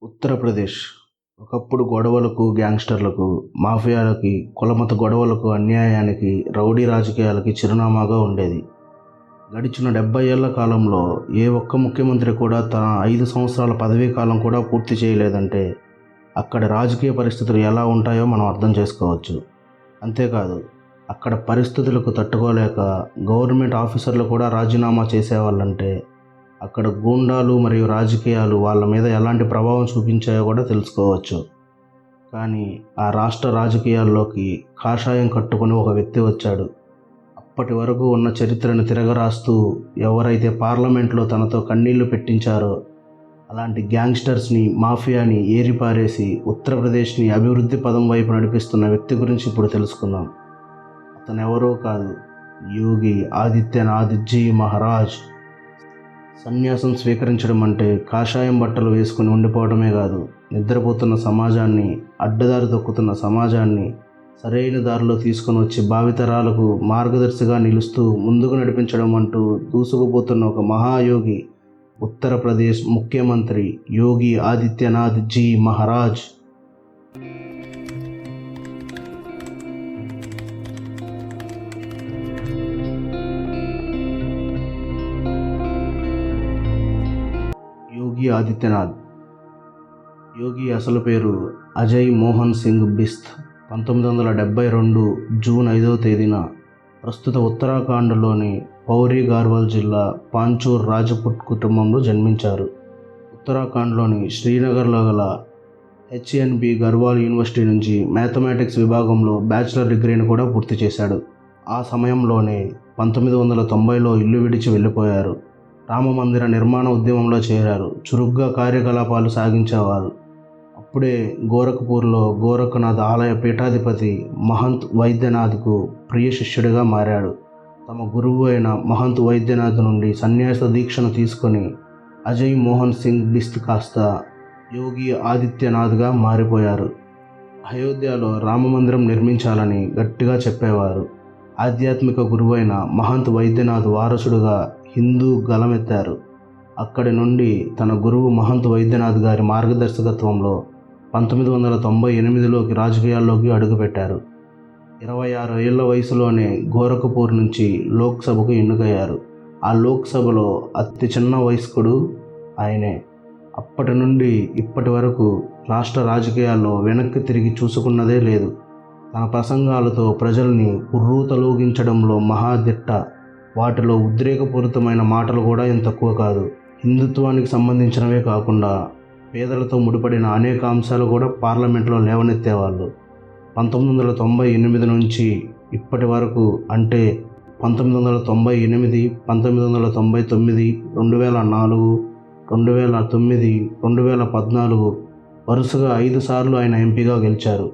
ఉత్తరప్రదేశ్ ఒకప్పుడు గొడవలకు, గ్యాంగ్స్టర్లకు, మాఫియాలకి, కులమత గొడవలకు, అన్యాయానికి, రౌడీ రాజకీయాలకి చిరునామాగా ఉండేది. గడిచిన 70 ఏళ్ల కాలంలో ఏ ఒక్క ముఖ్యమంత్రి కూడా తన 5 సంవత్సరాల పదవీ కాలం కూడా పూర్తి చేయలేదంటే అక్కడ రాజకీయ పరిస్థితులు ఎలా ఉంటాయో మనం అర్థం చేసుకోవచ్చు. అంతేకాదు, అక్కడ పరిస్థితులకు తట్టుకోలేక గవర్నమెంట్ ఆఫీసర్లు కూడా రాజీనామా చేసేవాళ్ళంటే అక్కడ గూండాలు మరియు రాజకీయాలు వాళ్ళ మీద ఎలాంటి ప్రభావం చూపించాయో కూడా తెలుసుకోవచ్చు. కానీ ఆ రాష్ట్ర రాజకీయాల్లోకి కాషాయం కట్టుకుని ఒక వ్యక్తి వచ్చాడు. అప్పటి వరకు ఉన్న చరిత్రను తిరగరాస్తూ ఎవరైతే పార్లమెంట్లో తనతో కన్నీళ్లు పెట్టించారో అలాంటి గ్యాంగ్స్టర్స్ని, మాఫియాని ఏరిపారేసి ఉత్తరప్రదేశ్ని అభివృద్ధి పదం వైపు నడిపిస్తున్న వ్యక్తి గురించి ఇప్పుడు తెలుసుకుందాం. అతను ఎవరో కాదు, యోగి ఆదిత్యనాథ్ జీ మహారాజ్. సన్యాసం స్వీకరించడం అంటే కాషాయం బట్టలు వేసుకుని ఉండిపోవడమే కాదు, నిద్రపోతున్న సమాజాన్ని, అడ్డదారి తొక్కుతున్న సమాజాన్ని సరైన దారిలో తీసుకొని వచ్చి భావితరాలకు మార్గదర్శిగా నిలుస్తూ ముందుకు నడిపించడం అంటూ దూసుకుపోతున్న ఒక మహాయోగి ఉత్తరప్రదేశ్ ముఖ్యమంత్రి యోగి ఆదిత్యనాథ్ జీ మహారాజ్. యోగి ఆదిత్యనాథ్. యోగి అసలు పేరు అజయ్ మోహన్ సింగ్ బిస్త్. 1972 జూన్ 5వ తేదీన ప్రస్తుత ఉత్తరాఖండ్లోని పౌరీ గార్వాల్ జిల్లా పాంచూర్ రాజపుట్ కుటుంబంలో జన్మించారు. ఉత్తరాఖండ్లోని శ్రీనగర్లో గల హెచ్ఎన్బి గర్వాల్ యూనివర్సిటీ నుంచి మ్యాథమెటిక్స్ విభాగంలో బ్యాచిలర్ డిగ్రీని కూడా పూర్తి చేశాడు. ఆ సమయంలోనే 1990లో ఇల్లు విడిచి వెళ్ళిపోయారు. రామమందిర నిర్మాణ ఉద్యమంలో చేరారు. చురుగ్గా కార్యకలాపాలు సాగించేవారు. అప్పుడే గోరఖ్పూర్లో గోరఖనాథ్ ఆలయ పీఠాధిపతి మహంత్ వైద్యనాథ్కు ప్రియ శిష్యుడిగా మారాడు. తమ గురువు అయిన మహంత్ వైద్యనాథ్ నుండి సన్యాస దీక్షను తీసుకొని అజయ్ మోహన్ సింగ్ బిస్త్ కాస్త యోగి ఆదిత్యనాథ్గా మారిపోయారు. అయోధ్యలో రామమందిరం నిర్మించాలని గట్టిగా చెప్పేవారు. ఆధ్యాత్మిక గురువైన మహంత్ వైద్యనాథ్ వారసుడుగా హిందూ గలమెత్తారు. అక్కడి నుండి తన గురువు మహంత్ వైద్యనాథ్ గారి మార్గదర్శకత్వంలో 1998లోకి రాజకీయాల్లోకి అడుగుపెట్టారు. 26 ఏళ్ల వయసులోనే గోరఖ్పూర్ నుంచి లోక్సభకు ఎన్నికయ్యారు. ఆ లోక్సభలో అతి చిన్న వయస్కుడు ఆయనే. అప్పటి నుండి ఇప్పటి వరకు రాష్ట్ర రాజకీయాల్లో వెనక్కి తిరిగి చూసుకున్నదే లేదు. తన ప్రసంగాలతో ప్రజల్ని ఉర్రూతలూగించడంలో మహాదిట్ట. వాటిలో ఉద్రేకపూరితమైన మాటలు కూడా ఏం తక్కువ కాదు. హిందుత్వానికి సంబంధించినవే కాకుండా పేదలతో ముడిపడిన అనేక అంశాలు కూడా పార్లమెంట్లో లేవనెత్తేవాళ్ళు. 1998 నుంచి ఇప్పటి వరకు అంటే 1998, 1999, 2004, 2009, 2014 వరుసగా 5 సార్లు ఆయన ఎంపీగా గెలిచారు.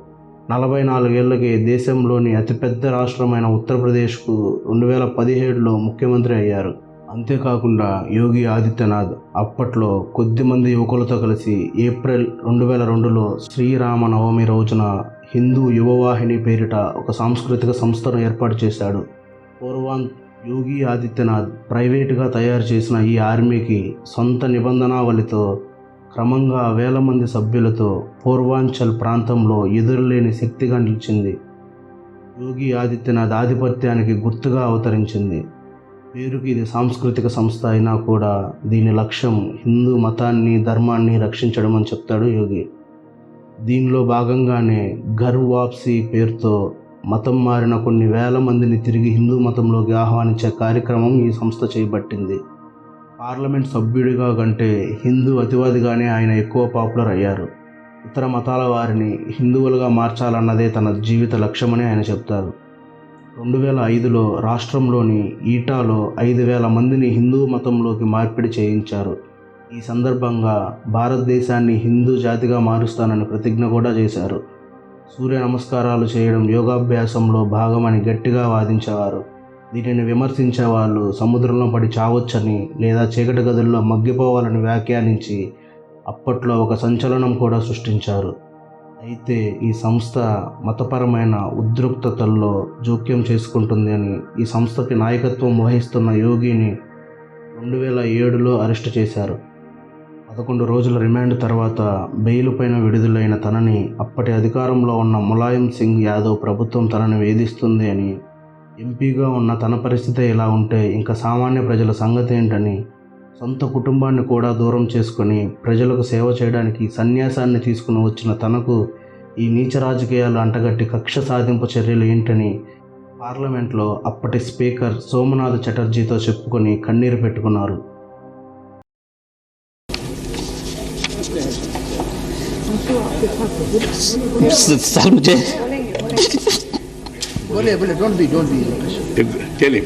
44 ఏళ్లకే దేశంలోని అతిపెద్ద రాష్ట్రమైన ఉత్తరప్రదేశ్కు 2017లో ముఖ్యమంత్రి అయ్యారు. అంతేకాకుండా యోగి ఆదిత్యనాథ్ అప్పట్లో కొద్దిమంది యువకులతో కలిసి ఏప్రిల్ 2002లో శ్రీరామనవమి రోజున హిందూ యువవాహిని పేరిట ఒక సాంస్కృతిక సంస్థను ఏర్పాటు చేశాడు. పూర్వాంత్ యోగి ఆదిత్యనాథ్ ప్రైవేటుగా తయారు చేసిన ఈ ఆర్మీకి సొంత నిబంధనావళితో క్రమంగా వేల మంది సభ్యులతో పూర్వాంచల్ ప్రాంతంలో ఎదురులేని శక్తిగా నిలిచింది. యోగి ఆదిత్యనాథ్ ఆధిపత్యానికి గుర్తుగా అవతరించింది. పేరుకి ఇది సాంస్కృతిక సంస్థ అయినా కూడా దీని లక్ష్యం హిందూ మతాన్ని, ధర్మాన్ని రక్షించడం అని చెప్తాడు యోగి. దీనిలో భాగంగానే ఘర్ వాప్సీ పేరుతో మతం మారిన కొన్ని వేల మందిని తిరిగి హిందూ మతంలోకి ఆహ్వానించే కార్యక్రమం ఈ సంస్థ చేపట్టింది. పార్లమెంట్ సభ్యుడిగా కంటే హిందూ అతివాదిగానే ఆయన ఎక్కువ పాపులర్ అయ్యారు. ఇతర మతాల వారిని హిందువులుగా మార్చాలన్నదే తన జీవిత లక్ష్యమని ఆయన చెప్తారు. 2005లో రాష్ట్రంలోని ఈటాలో 5,000 మందిని హిందూ మతంలోకి మార్పిడి చేయించారు. ఈ సందర్భంగా భారతదేశాన్ని హిందూ జాతిగా మారుస్తానని ప్రతిజ్ఞ కూడా చేశారు. సూర్య నమస్కారాలు చేయడం యోగాభ్యాసంలో భాగమని గట్టిగా వాదించేవారు. దీనిని విమర్శించే వాళ్ళు సముద్రంలో పడి చావొచ్చని లేదా చీకటి గదుల్లో మగ్గిపోవాలని వ్యాఖ్యానించి అప్పట్లో ఒక సంచలనం కూడా సృష్టించారు. అయితే ఈ సంస్థ మతపరమైన ఉద్రిక్తతల్లో జోక్యం చేసుకుంటుంది అని ఈ సంస్థకి నాయకత్వం వహిస్తున్న యోగిని 2007లో అరెస్టు చేశారు. 11 రోజుల రిమాండ్ తర్వాత బెయిల్ పైన విడుదలైన తనని అప్పటి అధికారంలో ఉన్న ములాయం సింగ్ యాదవ్ ప్రభుత్వం తనని వేధిస్తుంది అని, ఎంపీగా ఉన్న తన పరిస్థితి ఇలా ఉంటే ఇంకా సామాన్య ప్రజల సంగతి ఏంటని సొంత కుటుంబాన్ని కూడా దూరం చేసుకొని ప్రజలకు సేవ చేయడానికి సన్యాసాన్ని తీసుకుని వచ్చిన తనకు ఈ నీచ రాజకీయాలు అంటగట్టి కక్ష సాధింపు చర్యలు ఏంటని పార్లమెంట్లో అప్పటి స్పీకర్ సోమనాథ్ చటర్జీతో చెప్పుకొని కన్నీరు పెట్టుకున్నారు. सर मुझे बोले don't be Tell him.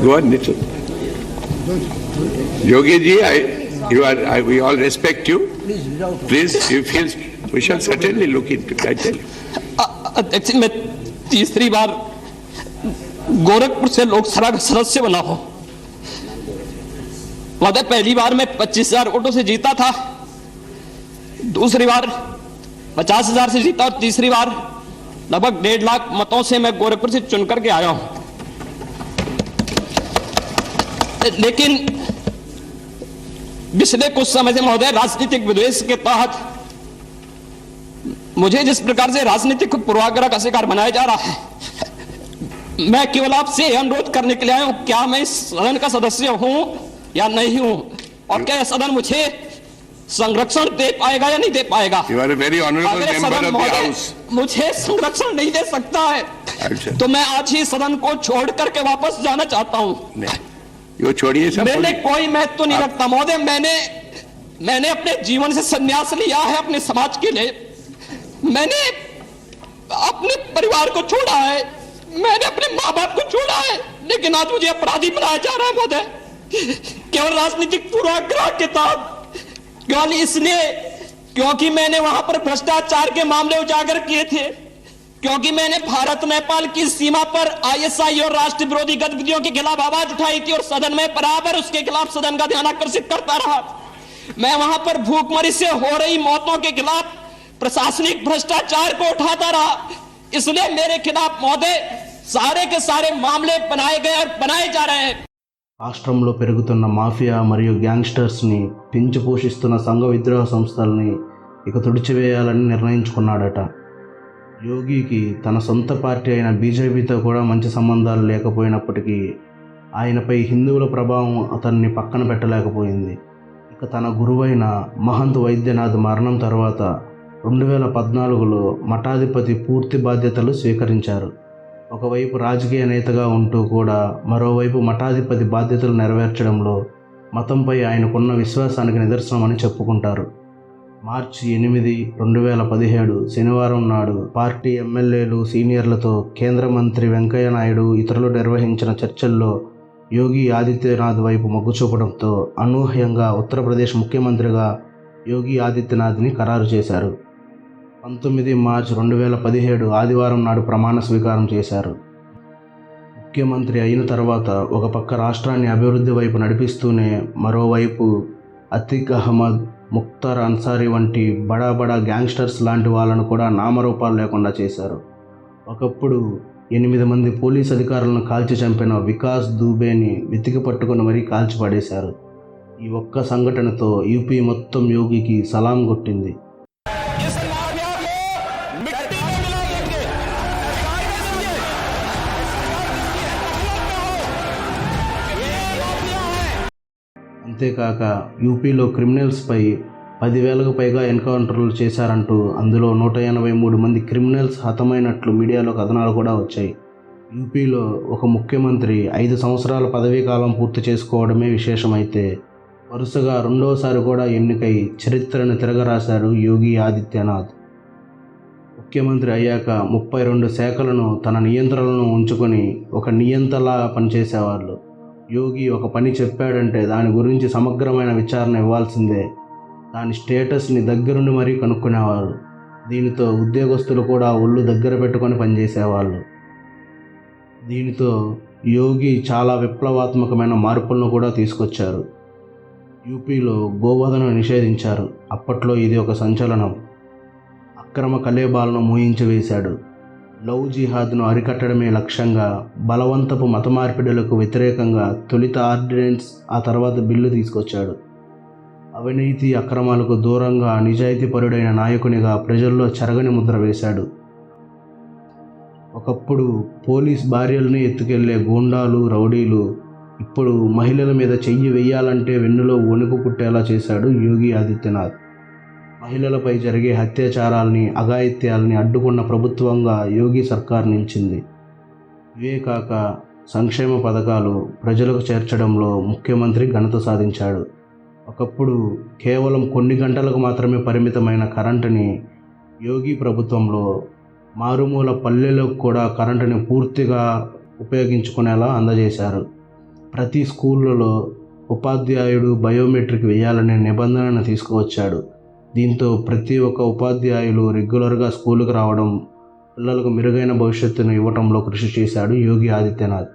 Go on, Nitin. Yogi ji, we all respect you. Please, you feel we shall certainly look into it. I tell you. अध्यक्ष, मैं तीसरी बार गोरखपुर से लोकसभा का सदस्य बना हूं। मतलब पहली बार मैं 25,000 वोटों से जीता था, दूसरी बार 50,000 से जीता और तीसरी बार लगभग 1.5 लाख मतों से मैं गोरखपुर से चुन करके आया हूं। लेकिन पिछले कुछ समय से महोदय राजनीतिक विद्वेष के तहत मुझे जिस प्रकार से राजनीतिक पूर्वाग्रह का शिकार बनाया जा रहा है, मैं केवल आपसे अनुरोध करने के लिए आया हूं, क्या मैं इस सदन का सदस्य हूं या नहीं हूं, और क्या यह सदन मुझे संरक्षण दे पाएगा या नहीं दे पाएगा। You are a very honorable member of the house. मुझे संरक्षण नहीं दे सकता है तो मैं आज ही सदन को छोड़ करके वापस जाना चाहता हूं। ये छोड़िए सब। मैंने कोई महत्व नहीं रखता महोदय, मैंने अपने जीवन से संन्यास लिया है अपने समाज के लिए, मैंने अपने परिवार को छोड़ा है, मैंने अपने माँ बाप को छोड़ा है, लेकिन आज मुझे अपराधी बनाया जा रहा है महोदय, केवल राजनीतिक पूर्वाग्रह के तहत, केवल इसलिए क्योंकि मैंने वहां पर भ्रष्टाचार के मामले उजागर किए थे, क्योंकि मैंने भारत नेपाल की सीमा पर आईएसआई और राष्ट्र विरोधी गतिविधियों के खिलाफ आवाज उठाई थी और सदन में बराबर उसके खिलाफ सदन का ध्यान आकर्षित करता रहा। मैं वहां पर भूखमरी से हो रही मौतों के खिलाफ प्रशासनिक भ्रष्टाचार को उठाता रहा, इसलिए मेरे खिलाफ महोदय सारे के सारे मामले बनाए गए और बनाए जा रहे हैं। రాష్ట్రంలో పెరుగుతున్న మాఫియా మరియు గ్యాంగ్స్టర్స్ని పెంచి పోషిస్తున్న సంఘ విద్రోహ సంస్థల్ని ఇక తుడిచివేయాలని నిర్ణయించుకున్నాడట. యోగికి తన సొంత పార్టీ అయిన బీజేపీతో కూడా మంచి సంబంధాలు లేకపోయినప్పటికీ ఆయనపై హిందువుల ప్రభావం అతన్ని పక్కన పెట్టలేకపోయింది. ఇక తన గురువైన మహంత్ వైద్యనాథ్ మరణం తర్వాత 2014లో మఠాధిపతి పూర్తి బాధ్యతలు స్వీకరించారు. ఒకవైపు రాజకీయ నేతగా ఉంటూ కూడా మరోవైపు మఠాధిపతి బాధ్యతలు నెరవేర్చడంలో మతంపై ఆయనకున్న విశ్వాసానికి నిదర్శనమని చెప్పుకుంటారు. మార్చి 8, 2017 శనివారం నాడు పార్టీ ఎమ్మెల్యేలు సీనియర్లతో కేంద్ర మంత్రి వెంకయ్య నాయుడు ఇతరులు నిర్వహించిన చర్చల్లో యోగి ఆదిత్యనాథ్ వైపు మొగ్గు చూపడంతో అనూహ్యంగా ఉత్తరప్రదేశ్ ముఖ్యమంత్రిగా యోగి ఆదిత్యనాథ్ని ఖరారు చేశారు. 19 మార్చి 2017 ఆదివారం నాడు ప్రమాణ స్వీకారం చేశారు. ముఖ్యమంత్రి అయిన తర్వాత ఒక పక్క రాష్ట్రాన్ని అభివృద్ధి వైపు నడిపిస్తూనే మరోవైపు అతిక్ అహ్మద్, ముఖ్తార్ అన్సారీ వంటి బడా గ్యాంగ్స్టర్స్ లాంటి వాళ్ళను కూడా నామరూపాలు లేకుండా చేశారు. ఒకప్పుడు 8 మంది పోలీస్ అధికారులను కాల్చి చంపిన వికాస్ దూబేని వెతికి పట్టుకుని మరీ కాల్చి పడేశారు. ఈ ఒక్క సంఘటనతో యూపీ మొత్తం యోగికి సలాం కొట్టింది. అంతేకాక యూపీలో క్రిమినల్స్పై 10,000కు పైగా ఎన్కౌంటర్లు చేశారంటూ అందులో 183 మంది క్రిమినల్స్ హతమైనట్లు మీడియాలో కథనాలు కూడా వచ్చాయి. యూపీలో ఒక ముఖ్యమంత్రి 5 సంవత్సరాల పదవీ కాలం పూర్తి చేసుకోవడమే విశేషమైతే వరుసగా రెండోసారి కూడా ఎన్నికై చరిత్రను తిరగరాశారు యోగి ఆదిత్యనాథ్. ముఖ్యమంత్రి అయ్యాక 32 శాఖలను తన నియంత్రణలో ఉంచుకొని ఒక నియంతలా పనిచేసేవాళ్ళు. యోగి ఒక పని చెప్పాడంటే దాని గురించి సమగ్రమైన విచారణ ఇవ్వాల్సిందే, దాని స్టేటస్ని దగ్గరుండి మరీ కనుక్కునేవారు. దీనితో ఉద్యోగస్తులు కూడా ఒళ్ళు దగ్గర పెట్టుకొని పనిచేసేవాళ్ళు. దీనితో యోగి చాలా విప్లవాత్మకమైన మార్పులను కూడా తీసుకొచ్చారు. యూపీలో గోవధను నిషేధించారు. అప్పట్లో ఇది ఒక సంచలనం. అక్రమ కలేబాలను మూయించి వేశాడు. లవ్ జిహాద్ను అరికట్టడమే లక్ష్యంగా బలవంతపు మత మార్పిడులకు వ్యతిరేకంగా తొలిత ఆర్డినెన్స్, ఆ తర్వాత బిల్లు తీసుకొచ్చాడు. అవినీతి అక్రమాలకు దూరంగా నిజాయితీపరుడైన నాయకునిగా ప్రజల్లో చెరగని ముద్ర వేశాడు. ఒకప్పుడు పోలీస్ భార్యల్ని ఎత్తుకెళ్లే గూండాలు, రౌడీలు ఇప్పుడు మహిళల మీద చెయ్యి వెయ్యాలంటే వెన్నులో వణుకు పుట్టేలా చేశాడు యోగి ఆదిత్యనాథ్. మహిళలపై జరిగే అత్యాచారాల్ని, అఘాయిత్యాల్ని అడ్డుకున్న ప్రభుత్వంగా యోగి సర్కార్ నిలిచింది. ఇవే కాక సంక్షేమ పథకాలు ప్రజలకు చేర్చడంలో ముఖ్యమంత్రి ఘనత సాధించాడు. ఒకప్పుడు కేవలం కొన్ని గంటలకు మాత్రమే పరిమితమైన కరెంటుని యోగి ప్రభుత్వంలో మారుమూల పల్లెలకు కూడా కరెంటుని పూర్తిగా ఉపయోగించుకునేలా అందజేశారు. ప్రతి స్కూళ్ళలో ఉపాధ్యాయుడు బయోమెట్రిక్ వేయాలనే నిబంధనను తీసుకువచ్చాడు. దీంతో ప్రతి ఒక్క ఉపాధ్యాయులు రెగ్యులర్గా స్కూలుకు రావడం, పిల్లలకు మెరుగైన భవిష్యత్తును ఇవ్వడంలో కృషి చేశాడు యోగి ఆదిత్యనాథ్.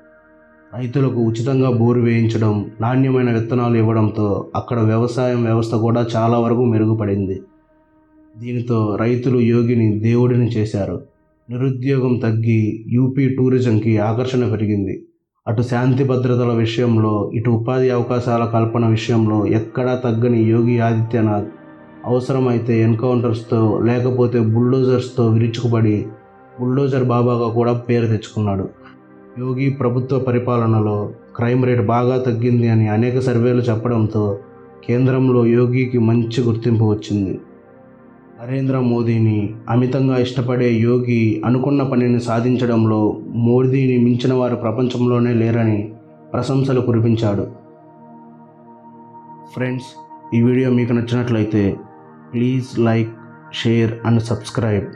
రైతులకు ఉచితంగా బోరు వేయించడం, నాణ్యమైన విత్తనాలు ఇవ్వడంతో అక్కడ వ్యవసాయం వ్యవస్థ కూడా చాలా వరకు మెరుగుపడింది. దీనితో రైతులు యోగిని దేవుడిని చేశారు. నిరుద్యోగం తగ్గి యూపీ టూరిజంకి ఆకర్షణ పెరిగింది. అటు శాంతి భద్రతల విషయంలో, ఇటు ఉపాధి అవకాశాల కల్పన విషయంలో ఎక్కడా తగ్గని యోగి ఆదిత్యనాథ్ అవసరమైతే ఎన్కౌంటర్స్తో లేకపోతే బుల్డోజర్స్తో విరుచుకుపడి బుల్డోజర్ బాబాగా కూడా పేరు తెచ్చుకున్నాడు. యోగి ప్రభుత్వ పరిపాలనలో క్రైమ్ రేట్ బాగా తగ్గింది అని అనేక సర్వేలు చెప్పడంతో కేంద్రంలో యోగికి మంచి గుర్తింపు వచ్చింది. నరేంద్ర మోదీని అమితంగా ఇష్టపడే యోగి అనుకున్న పనిని సాధించడంలో మోదీని మించిన వారు ప్రపంచంలోనే లేరని ప్రశంసలు కురిపించాడు. ఫ్రెండ్స్, ఈ వీడియో మీకు నచ్చినట్లయితే please like, share and subscribe.